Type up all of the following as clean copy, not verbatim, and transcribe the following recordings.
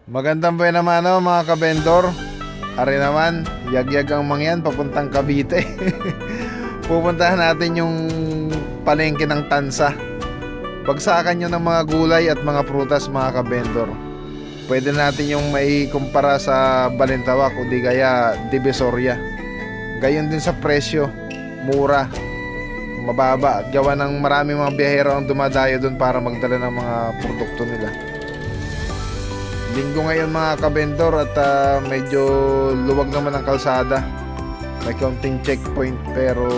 Magandang buhay naman mga kabendor. Ari naman, yagyag ang mangyan papuntang Cavite. Pupuntahan natin yung palengke ng Tansa. Bagsakan nyo ng mga gulay at mga prutas mga kabendor. Pwede natin yung maikumpara sa Balintawak o di kaya Divisoria. Gayon din sa presyo, mura, mababa. Gawa ng maraming mga biyahero ang dumadayo doon para magdala ng mga produkto nila. Linggo ngayon mga kabendor at medyo luwag naman ang kalsada. May kaunting checkpoint pero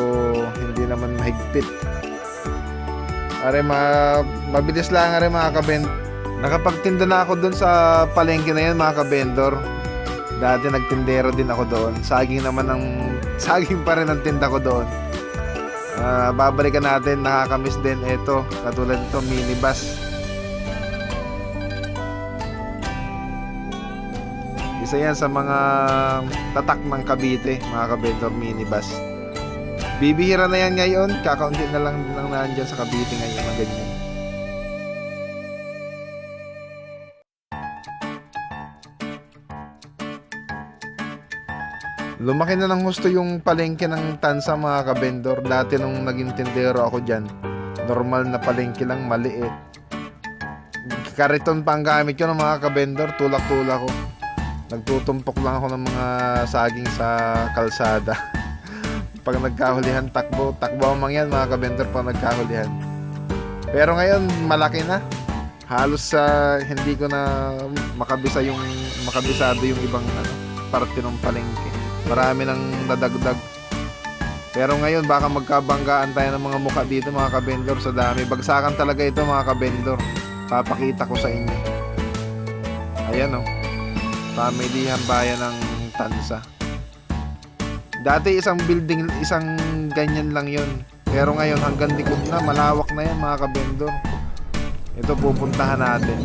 hindi naman mahigpit. Are mabilis lang are mga kabendor. Nakapagtinda na ako doon sa palengke na yan mga kabendor. Dati nagtindero din ako doon. Saging pa rin ang tinda ko doon. Babalikan natin, nakakamiss din ito. Katulad nito, minibus. Isa yan sa mga tatak ng Cavite, mga kabendor, minibus. Bibihira na yan ngayon, kakaunti na lang nandyan sa Cavite ngayon na ganyan. Lumaki na ng gusto yung palengke ng Tansa mga kabendor. Dati nung naging tindero ako dyan, normal na palengke lang, maliit. Kariton pa ang gamit ko ng mga kabendor, tulak-tulak ko. Nagtutumpok lang ako ng mga saging sa kalsada. Pag nagkahulihan, takbo ang mangyan mga kabendor pag nagkahulihan. Pero ngayon malaki na. Halos hindi ko na makabisado yung ibang parte ng palengke. Marami nang dadagdag. Pero ngayon baka magkabanggaan tayo ng mga mukha dito mga kabendor sa dami. Bagsakan talaga ito mga kabendor. Papakita ko sa inyo. Ayan o. Pamilihan bayan ng Tansa. Dati isang building, isang ganyan lang yun. Pero ngayon hanggang likod na, malawak na yan mga kabendor. Ito pupuntahan natin.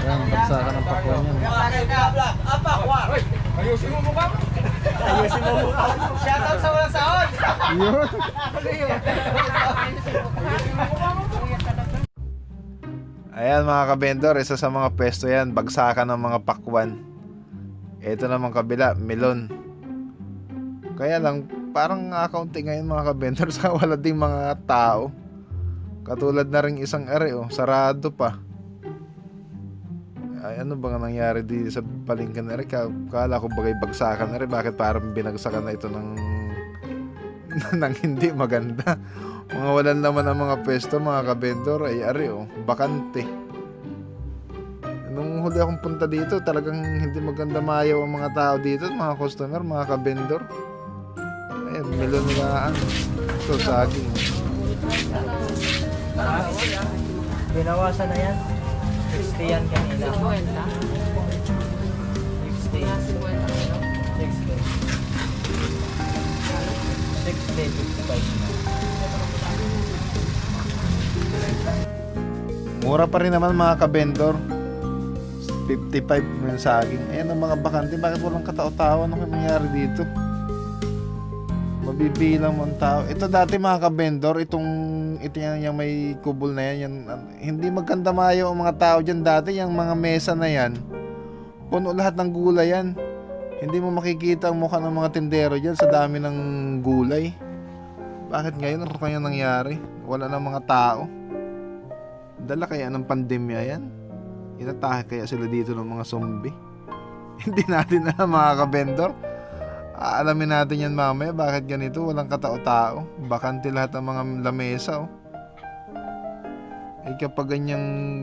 Ayan, bagsakan ng pakwan yan. Ayusin mo mukha mo. Ayusin mo mukha mo. Shoutout sa walang sahod. Yun. Ayan mga kabendor, isa sa mga pwesto yan, bagsakan ng mga pakwan. Ito naman kabila, melon. Kaya lang, parang akaunti ngayon mga kabendor sa wala ding mga tao. Katulad na rin isang ere, sarado pa. Ay, ano ba nga nangyari dito sa palengke na rin? Kala ko bagay bagsakan na rin, bakit parang binagsakan na ito ng hindi maganda. Mga walan naman ang mga pwesto mga kabendor ay bakante. Nung huli akong punta dito talagang hindi maganda maayaw ang mga tao dito, mga customer, mga kabendor. Ayan, melon nilaan. Ito, saging. Binawasan na yan. 60 yan kanina. 60. 55. Mura pa rin naman mga kabendor. 55 yung saging. Ayan ang mga bakante. Bakit walang katao-tao? Ano kaya nangyari dito? Mabibilang mo ang tao. Ito dati mga kabendor, ito yan, yung may kubol na yan, hindi maganda maayaw ang mga tao dyan dati. Yung mga mesa na yan, puno lahat ng gulay yan. Hindi mo makikita ang mukha ng mga tindero dyan sa dami ng gulay. Bakit ngayon? Ano kaya nangyari? Wala na mga tao. Dala kaya ng pandemya yan? Inatake kaya sila dito ng mga zombie? Hindi natin alam mga kabendor. Aalamin natin yan mamaya. Bakit ganito? Walang katao-tao. Bakante lahat ng mga lamesa. Kapag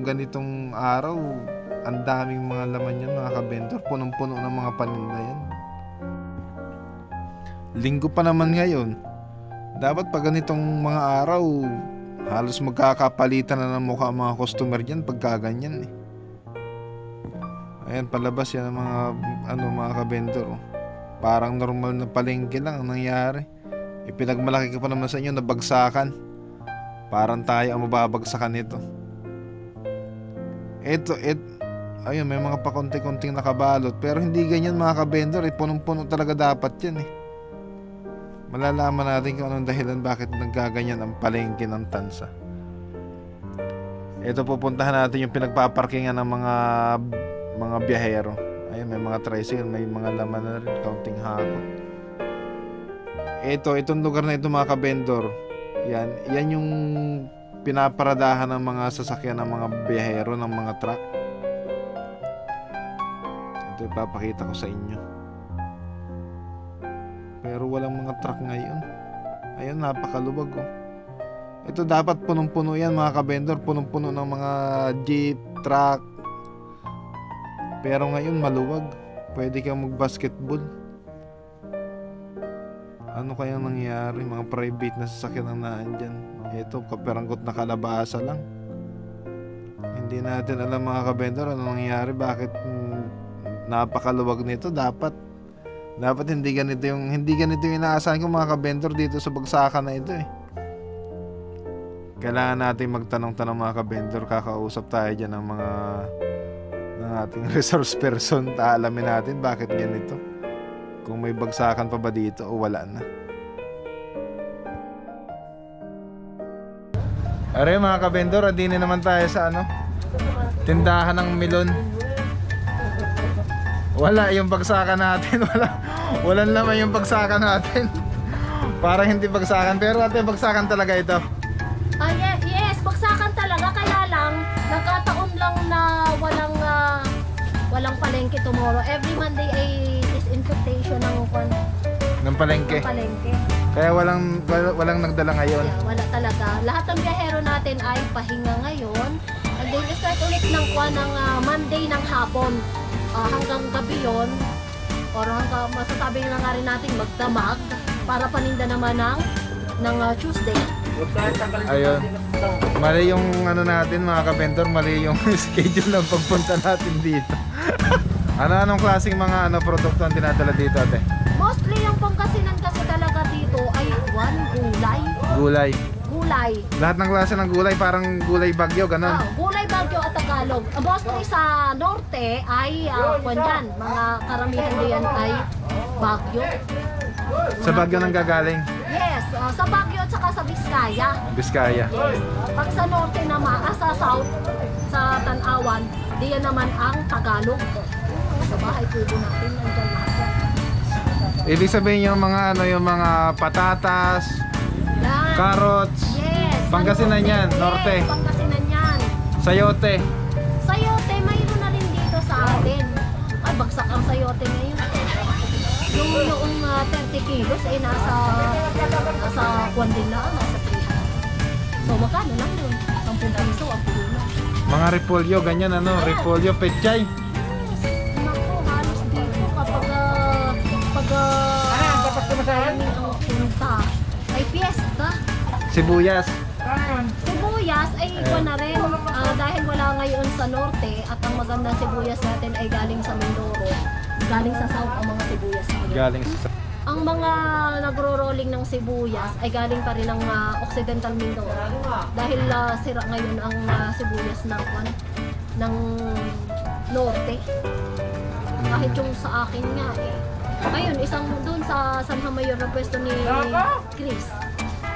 ganitong araw, ang daming mga laman yan mga kabendor. Punong-puno ng mga paninda yan. Linggo pa naman ngayon. Dapat pag ganitong mga araw, halos magkakapalitan na ng mukha ang mga customer dyan pagka ganyan. Ayan, palabas yan ang mga kabendor. Parang normal na palengke lang ang nangyari. Ipinagmalaki ko pa naman sa inyo na bagsakan. Parang tayo ang mababagsakan nito. Ayun, may mga pakonti-konting nakabalot. Pero hindi ganyan mga kabendor. Punong-puno talaga dapat yan malalaman natin kung anong dahilan bakit nagkaganyan ang palengke ng Tansa. Ito pupuntahan natin yung pinagpaparkingan ng mga biyahero. Ayun, may mga tricycle, may mga laman na rin, kaunting hakot. Itong lugar na ito mga kabendor, yan yung pinaparadahan ng mga sasakyan ng mga biyahero, ng mga truck. Ito ipapakita ko sa inyo. Pero walang mga truck ngayon. Ayun, napakaluwag oh. Ito dapat punong-puno yan mga kabendor, punong-puno ng mga jeep, truck. Pero ngayon maluwag. Pwede kang mag-basketball. Ano kayang nangyayari? Mga private na sasakyan ang naandyan. Ito, kaperanggot na kalabasa lang. Hindi natin alam mga kabendor ano nangyayari. Bakit napakaluwag nito? Dapat hindi ganito yung inaasahan ko mga kabendor dito sa bagsakan na ito eh. Kailangan natin magtanong-tanong mga kabendor. Kakausap tayo dyan ng ating resource person. Alamin natin bakit ganito. Kung may bagsakan pa ba dito o wala na. Are mga kabendor, adini naman tayo sa tindahan ng melon. Wala yung bagsakan natin. Walang laman yung bagsakan natin. Parang hindi bagsakan. Pero ate, bagsakan talaga ito. Yes, bagsakan talaga. Kaya lang, nagkataon lang na walang palengke tomorrow. Every Monday ay disinfectation Ng palengke. palengke. Kaya walang nagdala ngayon. Yeah, wala talaga. Lahat ng biyahero natin ay pahinga ngayon. And then start ulit ng Monday ng hapon. Hanggang gabi yun. Or hanggang masasabi na nga rin natin magdamag para paninda naman ng Tuesday. Ayun. Mali yung natin mga kabendor, mali yung schedule ng pagpunta natin dito. Anong klaseng mga produkto ang dinadala dito ate? Mostly yung Pangasinan kasi talaga dito ay gulay. Gulay. Lahat ng klase ng gulay, parang gulay bagyo, ganun. Gulay Bagyo at Tagalog. Mostly sa norte ay mga karamihan diyan ay Bagyo. Sa Bagyo nang gagaling. Yes, sa Bagyo at saka sa Biskaya. Biskaya. Yes. Pag sa norte naman, sa south, sa Tanawan, diyan naman ang Tagalog. Sa bahay kubo natin, nandiyan lahat yan. Ibig sabihin yung mga patatas, Yan. carrots, Yes. Pangasinan yan, Yes, norte. Pangasinan yan. sayote. Sayote, mayroon na rin dito sa atin. Ay, bagsak ang sayote ngayon. Yung 30 kilos ay nasa kwan din na, nasa 300. So, magkano lang yun? 10 piso ang puno. Mga repolyo, ganyan repolyo, pechay. Naku, halos dito kapag maraming ang punta ay piyesta. Sibuyas. Sibuyas ay kwan na rin. Dahil wala ngayon sa norte at ang magandang sibuyas natin ay galing sa Mindoro. Galing sa south ang mga sibuyas ngayon. Galing sa... Ang mga nagro-rolling ng sibuyas ay galing pa rin ng Occidental Mindoro. Dahil sira ngayon ang sibuyas ng norte. Kahit yung sa akin nga eh. Ayun, isang doon sa San Mayor na pwesto ni Chris.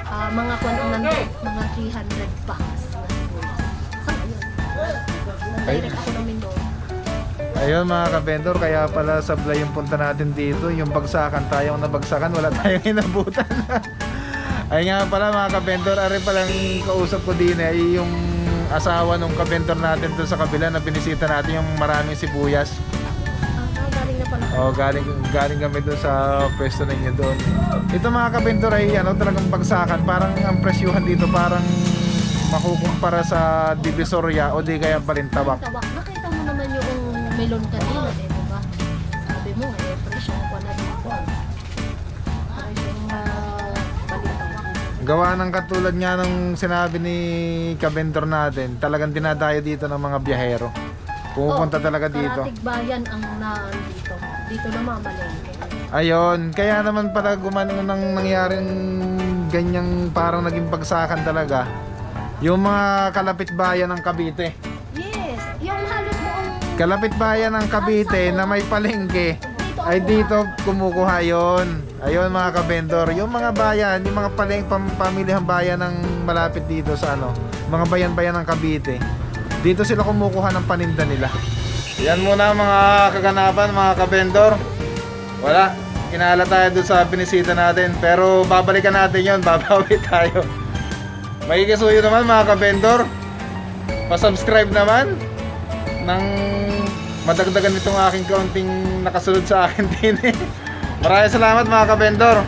Mga kwan ang nandun, mga 300 packs na sibuyas. Sa ngayon. Nag-direct ako ng Mindoro. Ayun mga kabendor, kaya pala sablay yung punta natin dito. Yung bagsakan, tayong nabagsakan, wala tayong inabutan. Ay nga pala mga kabendor, ari palang kausap ko din ay yung asawa nung kabendor natin doon sa kabila na binisita natin yung maraming sibuyas. Galing na pala. O galing kami doon sa pwesto ninyo doon. Ito mga kabendor ay talagang bagsakan. Parang ang presyuhan dito parang makukumpara sa Divisoria o di kaya Balintawak. Nakita mo naman yung melon kanina, eh, diba? Sabi mo, presyong ko na dito. Presyong Balintawak. Gawa ng katulad nga ng sinabi ni kabendor natin, talagang dinadayo dito ng mga biyahero. Pumupunta talaga dito. Karatig bayan ang nandito. Dito na mamalengke. Ayun, kaya naman pala gumano nang nangyaring ganyang parang naging bagsakan talaga. Yung mga kalapit bayan ng Cavite. Yes, yung halos buong Kalapit bayan ng Cavite na may palengke ay dito kumukuha yon. Ayun mga kabendor, yung mga bayan, yung mga pamilihang bayan ng malapit dito sa ano, mga bayan-bayan ng Cavite. Dito sila kumukuha ng paninda nila. Yan muna mga kaganapan, mga kabendor. Wala, kinala tayo doon sa binisita natin. Pero babalikan natin yon, babawi tayo. Makikisuyo naman mga kabendor. Pa-subscribe naman nang madagdagan itong aking kaunting nakasunod sa akin din. Maraming salamat mga kabendor.